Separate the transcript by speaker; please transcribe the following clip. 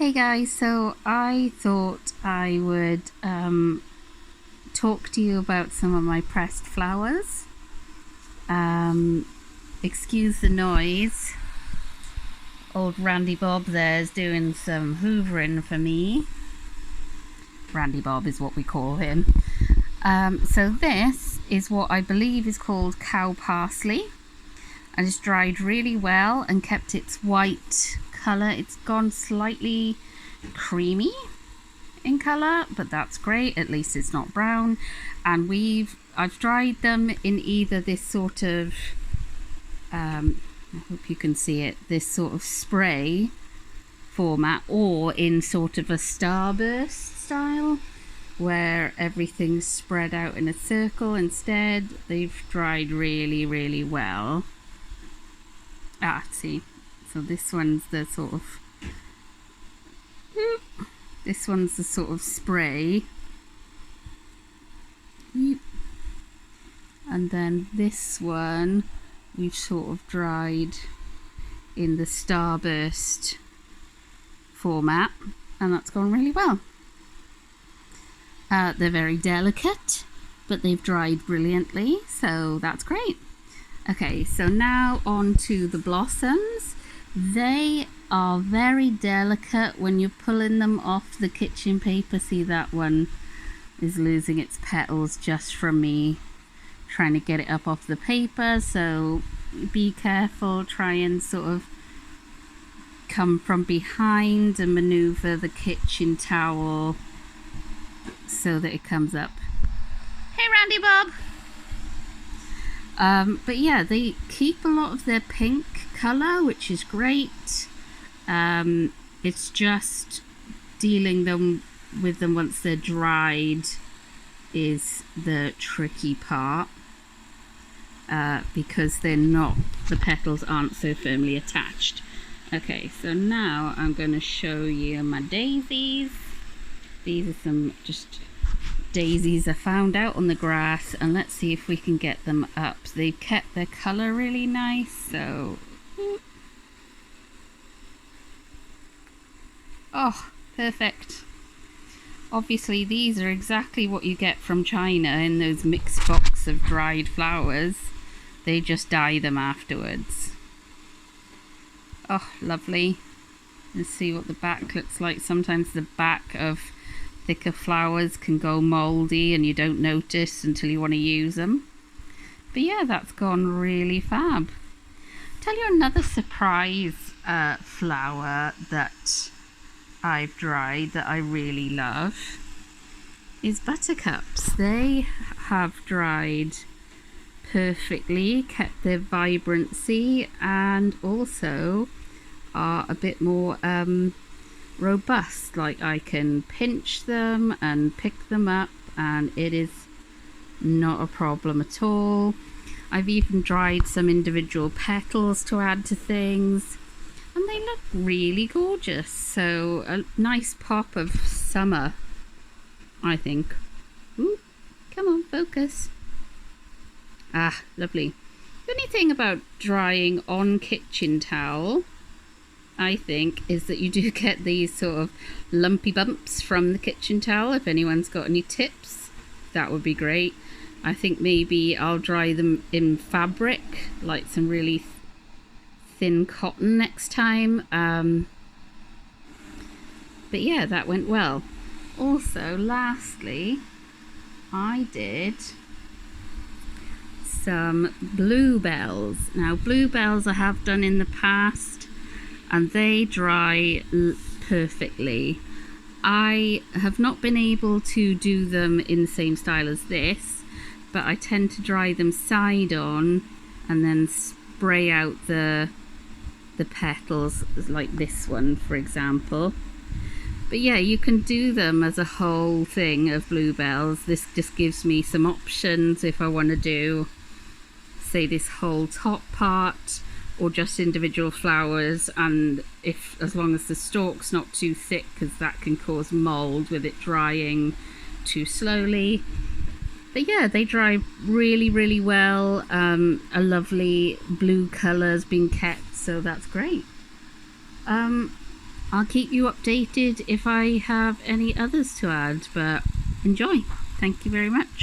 Speaker 1: Hey guys, so I thought I would talk to you about some of my pressed flowers. Excuse the noise. Old Randy Bob there is doing some hoovering for me. Randy Bob is what we call him. So this is what I believe is called cow parsley, and it's dried really well and kept its white colour. It's gone slightly creamy in colour, but that's great, at least it's not brown. And I've dried them in either this sort of I hope you can see it, this sort of spray format, or in sort of a starburst style where everything's spread out in a circle instead. They've dried really well. See, so this one's the sort of spray, and then this one we've sort of dried in the starburst format, and that's gone really well. They're very delicate, but they've dried brilliantly, so that's great. Okay, so now on to the blossoms. They are very delicate when you're pulling them off the kitchen paper. See, that one is losing its petals just from me trying to get it up off the paper, so be careful. Try and sort of come from behind and maneuver the kitchen towel so that it comes up. Hey Randy Bob! But yeah, they keep a lot of their pink colour, which is great. It's just dealing with them once they're dried is the tricky part, because the petals aren't so firmly attached. Okay, so now I'm going to show you my daisies. These are some just daisies I found out on the grass, and let's see if we can get them up. They've kept their colour really nice, so oh, perfect. Obviously these are exactly what you get from China in those mixed box of dried flowers. They just dye them afterwards. Oh, lovely. Let's see what the back looks like. Sometimes the back of thicker flowers can go mouldy and you don't notice until you want to use them. But yeah, that's gone really fab. Tell you another surprise flower that I've dried that I really love is buttercups. They have dried perfectly, kept their vibrancy, and also are a bit more robust. Like, I can pinch them and pick them up and it is not a problem at all. I've even dried some individual petals to add to things, and they look really gorgeous. So a nice pop of summer, I think. Ooh, come on, focus. Ah, lovely. The only thing about drying on kitchen towel, I think, is that you do get these sort of lumpy bumps from the kitchen towel. If anyone's got any tips, that would be great. I think maybe I'll dry them in fabric, like some really thin cotton next time. But yeah, that went well. Also, lastly, I did some bluebells. Now, bluebells I have done in the past, and they dry perfectly. I have not been able to do them in the same style as this, but I tend to dry them side on and then spray out the petals, like this one for example. But yeah, you can do them as a whole thing of bluebells. This just gives me some options if I want to do, say, this whole top part or just individual flowers, and as long as the stalk's not too thick, because that can cause mold with it drying too slowly. But yeah, they dry really well. A lovely blue colour's been kept, so that's great. I'll keep you updated if I have any others to add, but enjoy. Thank you very much.